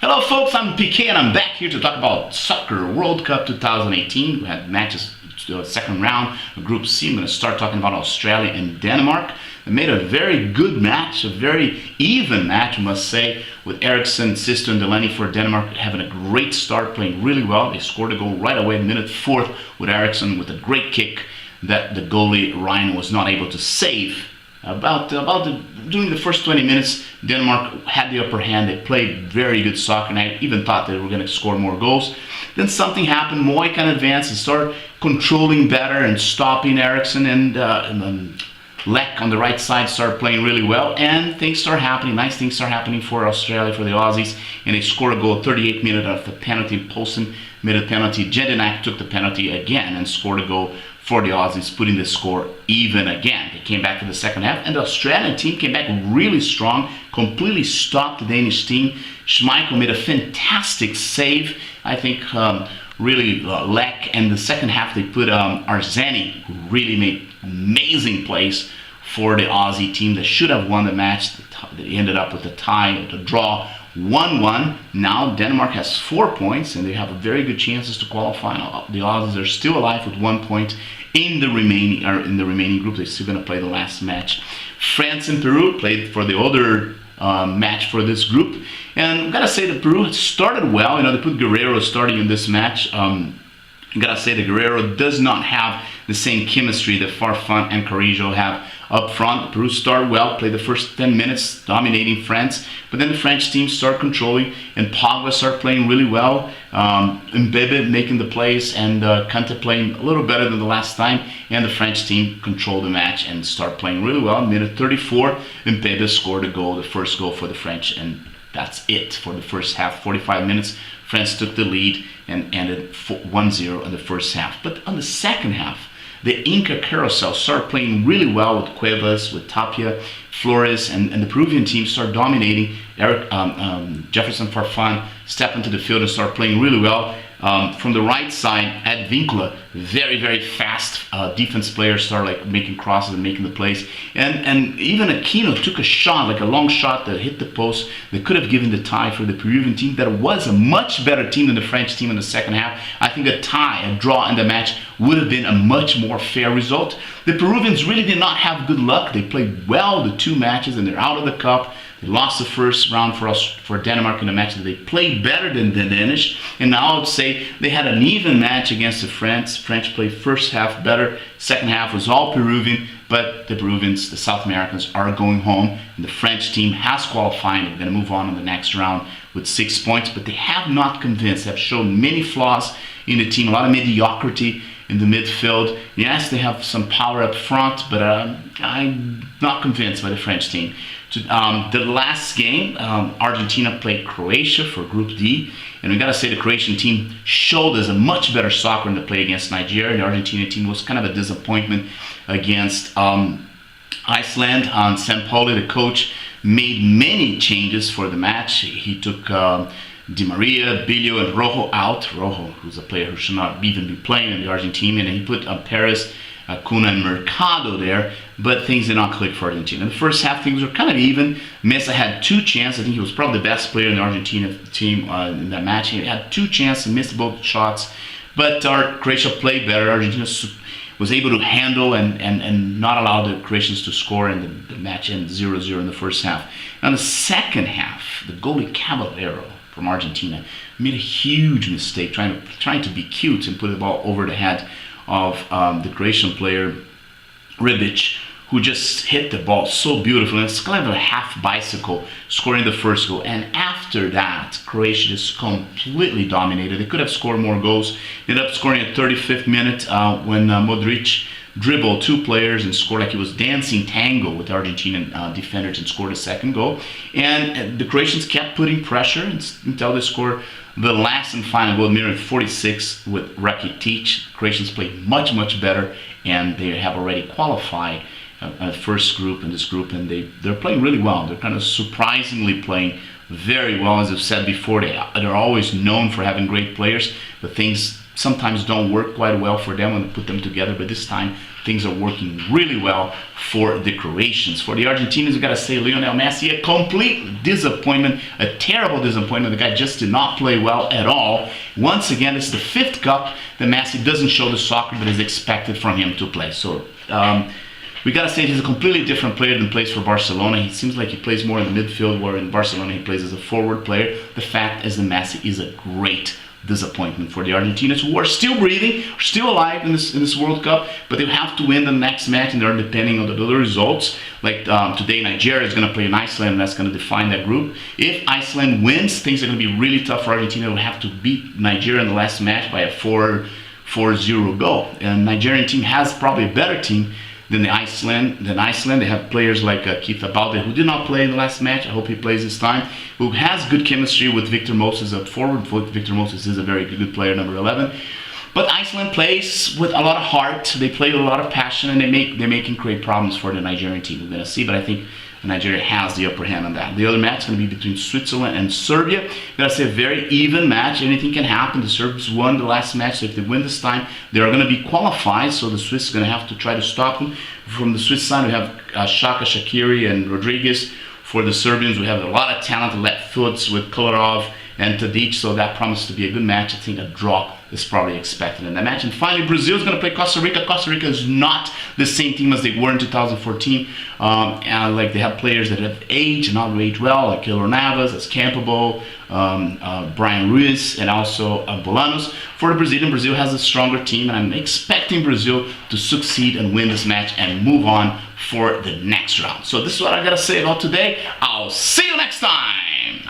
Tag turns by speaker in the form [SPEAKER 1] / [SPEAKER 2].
[SPEAKER 1] Hello folks, I'm PK and I'm back here to talk about Soccer World Cup 2018. We had matches, second round, Group C. I'm going to start talking about Australia and Denmark. They made a very good match, a very even match, I must say, with Eriksen, Sister and Delaney for Denmark having a great start, playing really well. They scored a goal right away in minute 4th with Eriksen with a great kick that the goalie Ryan was not able to save. During the first 20 minutes, Denmark had the upper hand. They played very good soccer, and I even thought they were going to score more goals. Then something happened. Moy kind of advanced and started controlling better and stopping Eriksen, and Lek on the right side started playing really well, and things start happening. Nice things start happening for Australia, for the Aussies, and they scored a goal 38 minutes after the penalty. Poulsen made a penalty. Jedinak took the penalty again and scored a goal for the Aussies, putting the score even again. They came back for the second half, and the Australian team came back really strong, completely stopped the Danish team. Schmeichel made a fantastic save. I think really Lek, and the second half they put Arzani, who really made amazing plays for the Aussie team that should have won the match. They ended up with a tie, the draw, 1-1. Now Denmark has 4 points and they have a very good chances to qualify. The Aussies are still alive with 1 point in the remaining group. They're still going to play the last match. France and Peru played for the other match for this group, and I've got to say that Peru started well. You know, they put Guerrero starting in this match. I gotta say that Guerrero does not have the same chemistry that Farfan and Carrillo have up front. Peru started well, played the first 10 minutes, dominating France, but then the French team started controlling, and Pogba started playing really well. Mbebe making the plays, and Kante playing a little better than the last time, and the French team controlled the match and started playing really well. Minute 34, Mbebe scored a goal, the first goal for the French, and that's it for the first half. 45 minutes, France took the lead and ended 1-0 in the first half. But on the second half, the Inca carousel started playing really well with Cuevas, with Tapia, Flores, and the Peruvian team started dominating. Jefferson Farfan stepped into the field and started playing really well. From the right side, Advincula, very, very fast defense player, started making crosses and making the plays. And even Aquino took a shot, like a long shot that hit the post that could have given the tie for the Peruvian team. That was a much better team than the French team in the second half. I think a tie, a draw in the match would have been a much more fair result. The Peruvians really did not have good luck. They played well the 2 matches and they're out of the cup. They lost the first round for Denmark in a match that they played better than the Danish. And now I would say they had an even match against the French. French played first half better. Second half was all Peruvian. But the Peruvians, the South Americans, are going home. And the French team has qualified. They're going to move on in the next round with 6 points. But they have not convinced. They have shown many flaws in the team. A lot of mediocrity in the midfield. Yes, they have some power up front. But I'm not convinced by the French team. The last game, Argentina played Croatia for Group D, and we gotta say the Croatian team showed us a much better soccer in the play against Nigeria. The Argentina team was kind of a disappointment against Iceland. Sampaoli, the coach, made many changes for the match. He took Di Maria, Bilio, and Rojo out. Rojo, who's a player who should not even be playing in the Argentine, and he put Perez, Cunha, and Mercado there, but things did not click for Argentina. In the first half, things were kind of even. Mesa had 2 chances. I think he was probably the best player in the Argentina team in that match. He had 2 chances and missed both shots, but Croatia played better. Argentina was able to handle and not allow the Croatians to score, and the match ended 0-0 in the first half. Now, in the second half, the goalie Caballero from Argentina made a huge mistake trying to be cute and put the ball over the head of the Croatian player Ribic, who just hit the ball so beautifully. It's kind of a half bicycle, scoring the first goal. And after that, Croatia just completely dominated. They could have scored more goals. They ended up scoring at 35th minute when Modric dribbled 2 players and scored like he was dancing tango with the Argentinian defenders and scored a second goal. And the Croatians kept putting pressure until they scored the last and final goal, minute 46 with Rakitic. Croatians played much, much better, and they have already qualified first group in this group, and they're playing really well. They're kind of surprisingly playing very well. As I've said before, they're always known for having great players, but things sometimes don't work quite well for them when they put them together, but this time things are working really well for the Croatians. For the Argentinians, we gotta say Lionel Messi, a complete disappointment, a terrible disappointment. The guy just did not play well at all. Once again, it's the 5th cup that Messi doesn't show the soccer that is expected from him to play. So we gotta say he's a completely different player than plays for Barcelona. He seems like he plays more in the midfield, where in Barcelona he plays as a forward player. The fact is that Messi is a great disappointment for the Argentinians, who are still breathing, are still alive in this World Cup, but they have to win the next match, and they're depending on the results. Like today, Nigeria is going to play in Iceland, and that's going to define that group. If Iceland wins, things are going to be really tough for Argentina. They'll have to beat Nigeria in the last match by a 4-0 goal. And the Nigerian team has probably a better team than Iceland. They have players like Keith Abalde, who did not play in the last match. I hope he plays this time. Who has good chemistry with Victor Moses up forward. Victor Moses is a very good player, number 11. But Iceland plays with a lot of heart. They play with a lot of passion, and they make and create problems for the Nigerian team. We're going to see, but I think Nigeria has the upper hand on that. The other match is going to be between Switzerland and Serbia. Gotta say, a very even match. Anything can happen. The Serbs won the last match, so if they win this time, they are going to be qualified. So the Swiss are going to have to try to stop them. From the Swiss side, we have Shaka, Shaqiri, and Rodriguez. For the Serbians, we have a lot of talent, left foots with Kolarov and Tadic, so that promises to be a good match. I think a draw is probably expected in that match. And finally, Brazil is going to play Costa Rica. Costa Rica is not the same team as they were in 2014. And like they have players that have aged and not aged well, like Keylor Navas, Escampo, Brian Ruiz, and also Bolanos. For the Brazilian, Brazil has a stronger team, and I'm expecting Brazil to succeed and win this match and move on for the next round. So this is what I gotta say about today. I'll see you next time.